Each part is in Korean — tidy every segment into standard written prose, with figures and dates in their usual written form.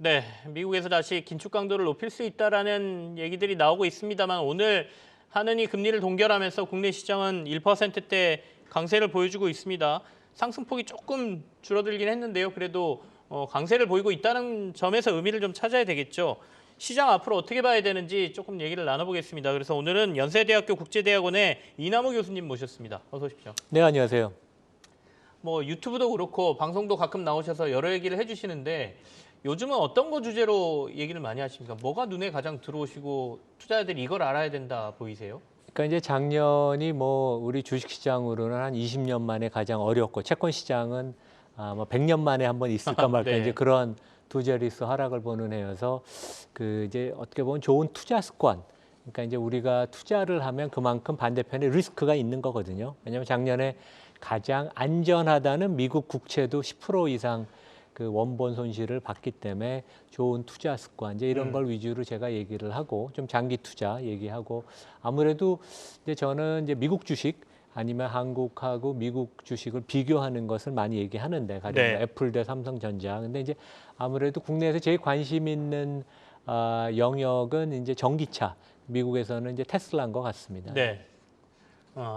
네, 미국에서 다시 긴축 강도를 높일 수 있다라는 얘기들이 나오고 있습니다만 오늘 하느니 금리를 동결하면서 국내 시장은 1%대 강세를 보여주고 있습니다. 상승폭이 조금 줄어들긴 했는데요. 그래도 강세를 보이고 있다는 점에서 의미를 좀 찾아야 되겠죠. 시장 앞으로 어떻게 봐야 되는지 조금 얘기를 나눠보겠습니다. 그래서 오늘은 연세대학교 국제대학원의 이남우 교수님 모셨습니다. 어서 오십시오. 네, 안녕하세요. 뭐 유튜브도 그렇고 방송도 가끔 나오셔서 여러 얘기를 해주시는데 요즘은 어떤 거 주제로 얘기를 많이 하십니까? 뭐가 눈에 가장 들어오시고 투자자들이 이걸 알아야 된다 보이세요? 그러니까 이제 작년이 뭐 우리 주식시장으로는 한 20년 만에 가장 어렵고 채권 시장은 뭐 100년 만에 한번 있을까 말까 네. 이제 그런 두 자릿수 하락을 보는 해여서 그 이제 어떻게 보면 좋은 투자 습관. 그러니까 이제 우리가 투자를 하면 그만큼 반대편에 리스크가 있는 거거든요. 왜냐하면 작년에 가장 안전하다는 미국 국채도 10% 이상 그 원본 손실을 봤기 때문에 좋은 투자 습관 이제 이런 걸 위주로 제가 얘기를 하고 좀 장기 투자 얘기하고 아무래도 이제 저는 이제 미국 주식 아니면 한국하고 미국 주식을 비교하는 것을 많이 얘기하는데 가령 네. 뭐 애플 대 삼성전자 근데 이제 아무래도 국내에서 제일 관심 있는 영역은 이제 전기차 미국에서는 이제 테슬라인 것 같습니다. 네.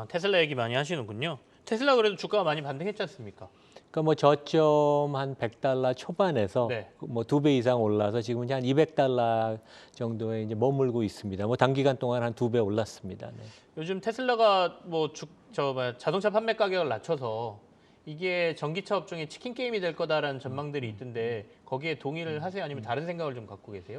테슬라 얘기 많이 하시는군요. 테슬라 그래도 주가가 많이 반등했지 않습니까? 그러니까 뭐 저점 한 100달러 초반에서 네. 뭐 2배 이상 올라서 지금 이제 한 200달러 정도에 이제 머물고 있습니다. 뭐 단기간 동안 한 2배 올랐습니다. 네. 요즘 테슬라가 뭐 자동차 판매 가격을 낮춰서 이게 전기차 업종의 치킨 게임이 될 거다라는 전망들이 있던데 거기에 동의를 하세요? 아니면 다른 생각을 좀 갖고 계세요?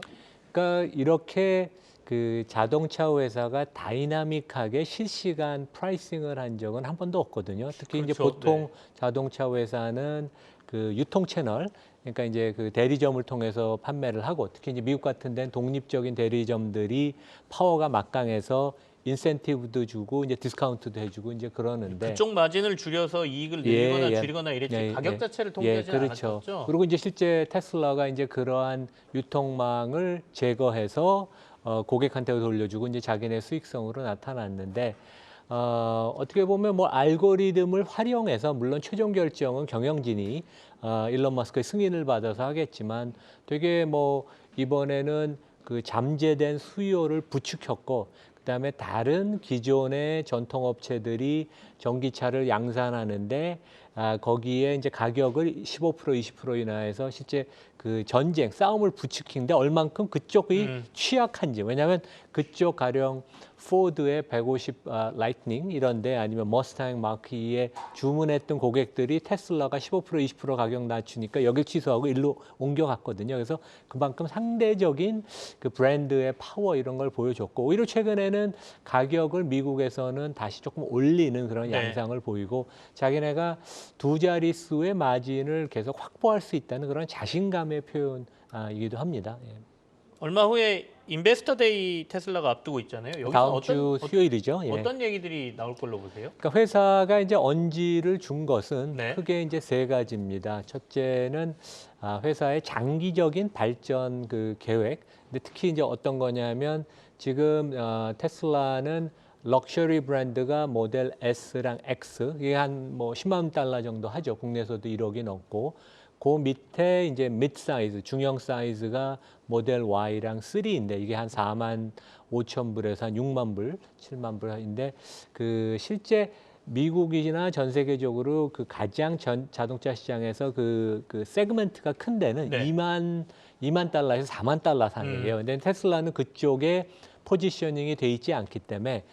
그러니까 이렇게 그 자동차 회사가 다이나믹하게 실시간 프라이싱을 한 적은 한 번도 없거든요. 특히 이제 그렇죠. 보통 네. 자동차 회사는 그 유통 채널, 그러니까 이제 그 대리점을 통해서 판매를 하고 특히 이제 미국 같은 데는 독립적인 대리점들이 파워가 막강해서 인센티브도 주고 이제 디스카운트도 해주고 이제 그러는데 그쪽 마진을 줄여서 이익을 늘리거나 예, 예. 줄이거나 이랬지 예, 가격 예. 자체를 예, 통제하지는 그렇죠. 않았었죠. 그리고 이제 실제 테슬라가 이제 그러한 유통망을 제거해서 고객한테 돌려주고 이제 자기네 수익성으로 나타났는데 어떻게 보면 뭐 알고리즘을 활용해서 물론 최종 결정은 경영진이 일론 머스크의 승인을 받아서 하겠지만 되게 뭐 이번에는 그 잠재된 수요를 부추겼고 그다음에 다른 기존의 전통업체들이 전기차를 양산하는데 거기에 이제 가격을 15% 20% 인하해서 실제 그 전쟁 싸움을 부추기는데 얼만큼 그쪽이 취약한지 왜냐하면 그쪽 가령 포드의 150 라이트닝 이런데 아니면 머스탕 마크 2에 주문했던 고객들이 테슬라가 15% 20% 가격 낮추니까 여길 취소하고 일로 옮겨갔거든요. 그래서 그만큼 상대적인 그 브랜드의 파워 이런 걸 보여줬고 오히려 최근에는 가격을 미국에서는 다시 조금 올리는 그런 네. 양상을 보이고 자기네가 두 자릿수의 마진을 계속 확보할 수 있다는 그런 자신감의 표현이기도 합니다. 예. 얼마 후에 인베스터 데이 테슬라가 앞두고 있잖아요. 여기서 다음 주 수요일이죠. 예. 어떤 얘기들이 나올 걸로 보세요? 그러니까 회사가 이제 언지를 준 것은 네. 크게 이제 세 가지입니다. 첫째는 회사의 장기적인 발전 그 계획. 근데 특히 이제 어떤 거냐면 지금 테슬라는 럭셔리 브랜드가 모델 S랑 X 이게 한 뭐 10만 달러 정도 하죠. 국내에서도 1억이 넘고 그 밑에 이제 미드 사이즈 중형 사이즈가 모델 Y랑 3인데 이게 한 4만 5천 불에서 한 6만 불, 7만 불인데 그 실제 미국이나 전 세계적으로 그 가장 자동차 시장에서 그 세그먼트가 큰 데는 네. 2만 달러에서 4만 달러 사이에요. 근데 테슬라는 그쪽에 포지셔닝이 돼 있지 않기 때문에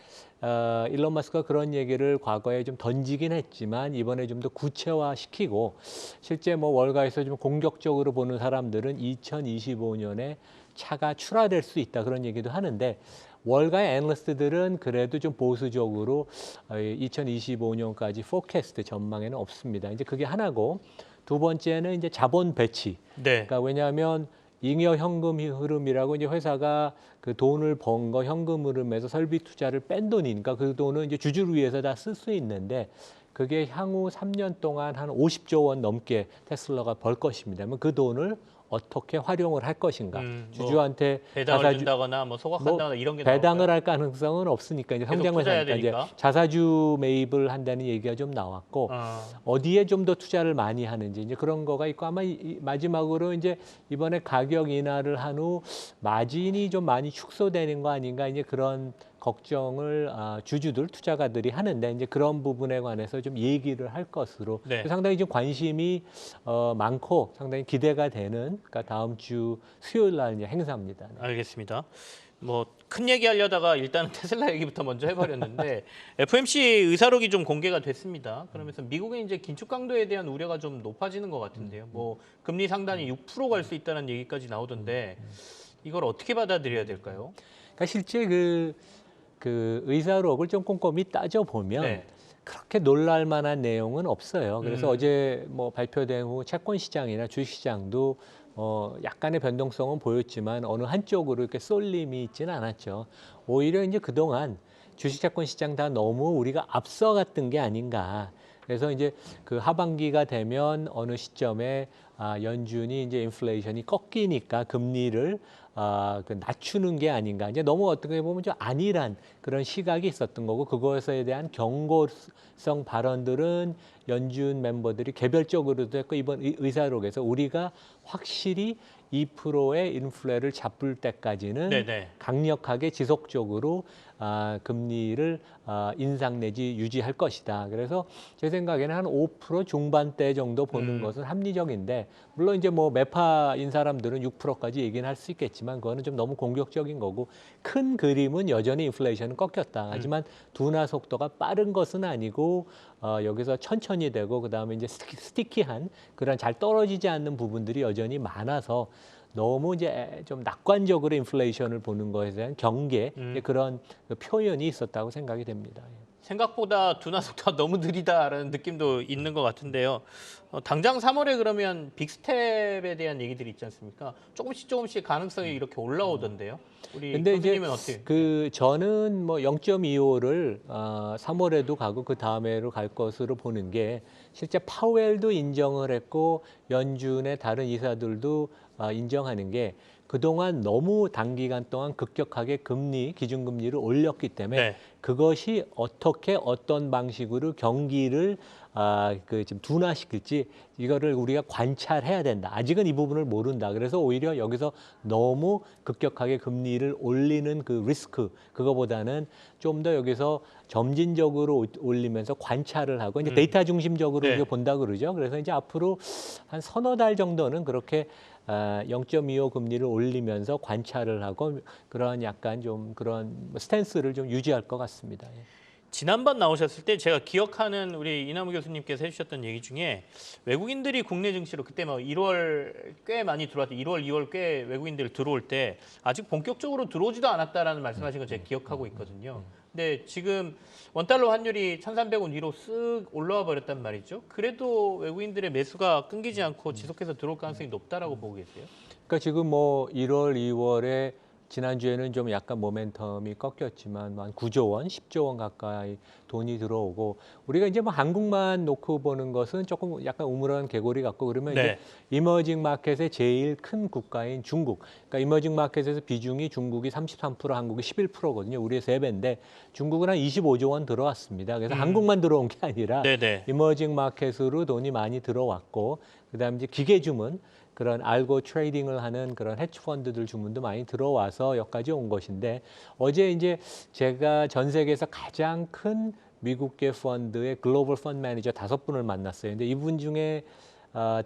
일론 머스크가 그런 얘기를 과거에 좀 던지긴 했지만 이번에 좀 더 구체화시키고 실제 뭐 월가에서 좀 공격적으로 보는 사람들은 2025년에 차가 출하될 수 있다 그런 얘기도 하는데 월가의 애널리스트들은 그래도 좀 보수적으로 2025년까지 포캐스트 전망에는 없습니다. 이제 그게 하나고 두 번째는 이제 자본 배치. 네. 그러니까 왜냐하면 잉여 현금 흐름이라고 이제 회사가 그 돈을 번 거 현금 흐름에서 설비 투자를 뺀 돈이니까 그 돈은 이제 주주를 위해서 다 쓸 수 있는데 그게 향후 3년 동안 한 50조 원 넘게 테슬라가 벌 것입니다. 그러면 그 돈을 어떻게 활용을 할 것인가. 뭐 주주한테 배당을 준다거나 뭐 소각한다거나 이런 게 배당을 나올까요? 할 가능성은 없으니까 이제 계속 성장을 투자해야 하니까 이제 되니까. 자사주 매입을 한다는 얘기가 좀 나왔고 어, 어디에 좀 더 투자를 많이 하는지 이제 그런 거가 있고 아마 마지막으로 이제 이번에 가격 인하를 한 후 마진이 좀 많이 축소되는 거 아닌가 이제 그런 걱정을 주주들 투자가들이 하는데 이제 그런 부분에 관해서 좀 얘기를 할 것으로 네. 상당히 좀 관심이 많고 상당히 기대가 되는 그러니까 다음 주 수요일 날 이제 행사입니다. 네. 알겠습니다. 뭐 큰 얘기 하려다가 일단은 테슬라 얘기부터 먼저 해버렸는데 FOMC 의사록이 좀 공개가 됐습니다. 그러면서 미국의 이제 긴축 강도에 대한 우려가 좀 높아지는 것 같은데요. 뭐 금리 상단이 6% 갈 수 있다는 얘기까지 나오던데 이걸 어떻게 받아들여야 될까요? 그러니까 실제 그 의사록을 좀 꼼꼼히 따져보면 네. 그렇게 놀랄 만한 내용은 없어요. 그래서 음. 어제 뭐 발표된 후 채권 시장이나 주식 시장도 약간의 변동성은 보였지만 어느 한쪽으로 이렇게 쏠림이 있지는 않았죠. 오히려 이제 그동안 주식 채권 시장 다 너무 우리가 앞서갔던 게 아닌가. 그래서 이제 그 하반기가 되면 어느 시점에 연준이 이제 인플레이션이 꺾이니까 금리를 그 낮추는 게 아닌가. 이제 너무 어떻게 보면 좀 안일한 그런 시각이 있었던 거고 그것에 대한 경고성 발언들은 연준 멤버들이 개별적으로도 했고 이번 의사록에서 우리가 확실히 2%의 인플레를 잡을 때까지는 네네. 강력하게 지속적으로 금리를 인상 내지 유지할 것이다. 그래서 제 생각에는 한 5% 중반대 정도 보는 것은 합리적인데 물론 이제 뭐 매파인 사람들은 6%까지 얘기는 할 수 있겠지만 그거는 좀 너무 공격적인 거고 큰 그림은 여전히 인플레이션은 꺾였다. 하지만 둔화 속도가 빠른 것은 아니고 여기서 천천히 되고 그다음에 이제 스티키한 그런 잘 떨어지지 않는 부분들이 여전히 많아서 너무 이제 좀 낙관적으로 인플레이션을 보는 것에 대한 경계 그런 그 표현이 있었다고 생각이 됩니다. 생각보다 둔화 속도가 너무 느리다라는 느낌도 있는 것 같은데요. 당장 3월에 그러면 빅스텝에 대한 얘기들이 있지 않습니까? 조금씩 가능성이 이렇게 올라오던데요. 우리 근데 이제 교수님은 어떻게? 그 저는 뭐 0.25를 3월에도 가고 그 다음에로 갈 것으로 보는 게 실제 파웰도 인정을 했고 연준의 다른 이사들도 인정하는 게 그동안 너무 단기간 동안 급격하게 기준금리를 올렸기 때문에 네. 그것이 어떻게 어떤 방식으로 경기를 지금 둔화시킬지 이거를 우리가 관찰해야 된다. 아직은 이 부분을 모른다. 그래서 오히려 여기서 너무 급격하게 금리를 올리는 그 리스크 그거보다는 좀 더 여기서 점진적으로 올리면서 관찰을 하고 이제 데이터 중심적으로 네. 우리가 본다 그러죠. 그래서 이제 앞으로 한 서너 달 정도는 그렇게 0.25 금리를 올리면서 관찰을 하고 그런 약간 좀 그런 스탠스를 좀 유지할 것 같습니다. 예. 지난번 나오셨을 때 제가 기억하는 우리 이남우 교수님께서 해주셨던 얘기 중에 외국인들이 국내 증시로 그때 뭐 1월 꽤 많이 들어왔대. 1월, 2월 꽤 외국인들 들어올 때 아직 본격적으로 들어오지도 않았다라는 말씀하신 거 제가 기억하고 있거든요. 근데 지금 원달러 환율이 1,300원 위로 쓱 올라와 버렸단 말이죠. 그래도 외국인들의 매수가 끊기지 않고 지속해서 들어올 가능성이 높다라고 보고 계세요. 그러니까 지금 뭐 1월, 2월에 지난주에는 좀 약간 모멘텀이 꺾였지만 한 9조 원, 10조 원 가까이 돈이 들어오고 우리가 이제 뭐 한국만 놓고 보는 것은 조금 약간 우물한 개구리 같고 그러면 네. 이제 이머징 마켓의 제일 큰 국가인 중국. 그러니까 이머징 마켓에서 비중이 중국이 33%, 한국이 11%거든요. 우리의 3배인데 중국은 한 25조 원 들어왔습니다. 그래서 한국만 들어온 게 아니라 네네. 이머징 마켓으로 돈이 많이 들어왔고 그다음에 이제 기계 주문 그런 알고 트레이딩을 하는 그런 헤지 펀드들 주문도 많이 들어와서 여기까지 온 것인데 어제 이제 제가 전 세계에서 가장 큰 미국계 펀드의 글로벌 펀드 매니저 5분을 만났어요. 근데 이분 중에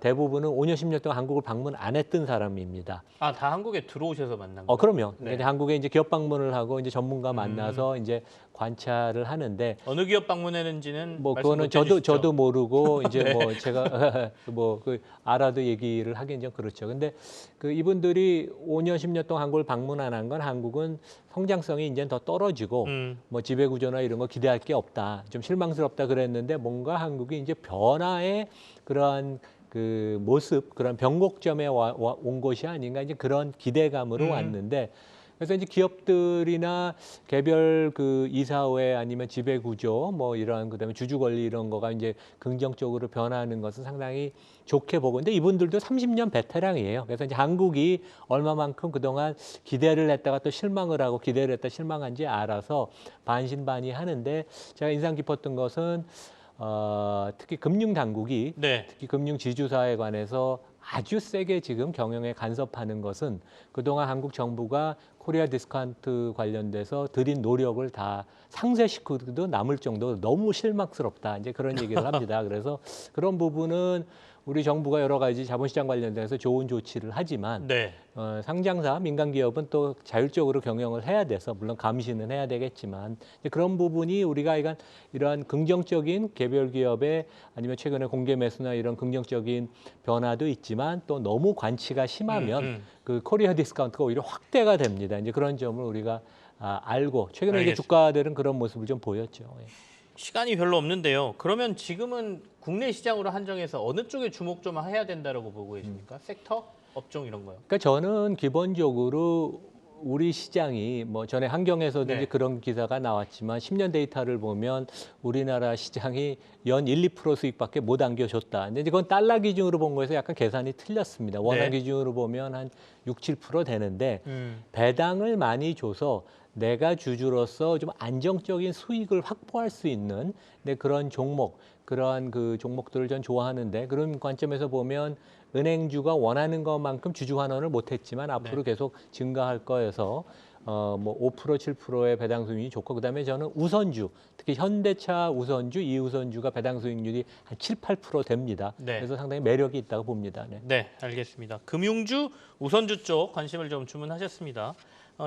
대부분은 5년, 10년 동안 한국을 방문 안 했던 사람입니다. 아, 다 한국에 들어오셔서 만난 거예요? 그럼요. 네. 이제 한국에 이제 기업 방문을 하고 이제 전문가 만나서 이제 관찰을 하는데 어느 기업 방문했는지는 뭐 말씀 그거는 못 해주시죠? 저도 모르고 이제 네. 뭐 제가 뭐 그 알아도 얘기를 하긴 좀 그렇죠. 근데 그 이분들이 5년 10년 동안 한국을 방문 안 한 건 한국은 성장성이 이제 더 떨어지고 뭐 지배 구조나 이런 거 기대할 게 없다. 좀 실망스럽다 그랬는데 뭔가 한국이 이제 변화의 그러한 그 모습, 그런 변곡점에 온 것이 아닌가 이제 그런 기대감으로 왔는데 그래서 이제 기업들이나 개별 그 이사회 아니면 지배 구조 뭐 이런 그다음에 주주 권리 이런 거가 이제 긍정적으로 변하는 것은 상당히 좋게 보고 근데 이분들도 30년 베테랑이에요. 그래서 이제 한국이 얼마만큼 그동안 기대를 했다가 또 실망을 하고 기대를 했다 실망한지 알아서 반신반의하는데 제가 인상 깊었던 것은 특히 금융 당국이 네. 특히 금융 지주사에 관해서 아주 세게 지금 경영에 간섭하는 것은 그동안 한국 정부가 코리아 디스카운트 관련돼서 들인 노력을 다 상쇄시키기도 남을 정도로 너무 실망스럽다. 이제 그런 얘기를 합니다. 그래서 그런 부분은 우리 정부가 여러 가지 자본시장 관련돼서 좋은 조치를 하지만 네. 상장사 민간 기업은 또 자율적으로 경영을 해야 돼서 물론 감시는 해야 되겠지만 이제 그런 부분이 우리가 이러한 긍정적인 개별 기업의 아니면 최근에 공개 매수나 이런 긍정적인 변화도 있지만 또 너무 관치가 심하면 그 코리아 디스카운트가 오히려 확대가 됩니다. 이제 그런 점을 우리가 알고 최근에 이제 알겠습니다. 주가들은 그런 모습을 좀 보였죠. 예. 시간이 별로 없는데요. 그러면 지금은 국내 시장으로 한정해서 어느 쪽에 주목 좀 해야 된다라고 보고 계십니까? 섹터, 업종 이런 거요. 그러니까 저는 기본적으로 우리 시장이 뭐 전에 한경에서도 네. 이제 그런 기사가 나왔지만 10년 데이터를 보면 우리나라 시장이 연 1, 2% 수익밖에 못 안겨줬다. 근데 이제 그건 달러 기준으로 본 거에서 약간 계산이 틀렸습니다. 원화 네. 기준으로 보면 한 6, 7% 되는데 배당을 많이 줘서 내가 주주로서 좀 안정적인 수익을 확보할 수 있는 그런 종목, 그러한 그 종목들을 전 좋아하는데 그런 관점에서 보면 은행주가 원하는 것만큼 주주 환원을 못했지만 앞으로 계속 증가할 거여서 뭐 5%, 7%의 배당 수익률이 좋고 그다음에 저는 우선주, 특히 현대차 우선주, 이우선주가 배당 수익률이 한 7, 8% 됩니다. 네. 그래서 상당히 매력이 있다고 봅니다. 네. 네, 알겠습니다. 금융주, 우선주 쪽 관심을 좀 주문하셨습니다.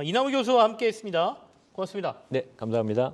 이남우 교수와 함께했습니다. 고맙습니다. 네, 감사합니다.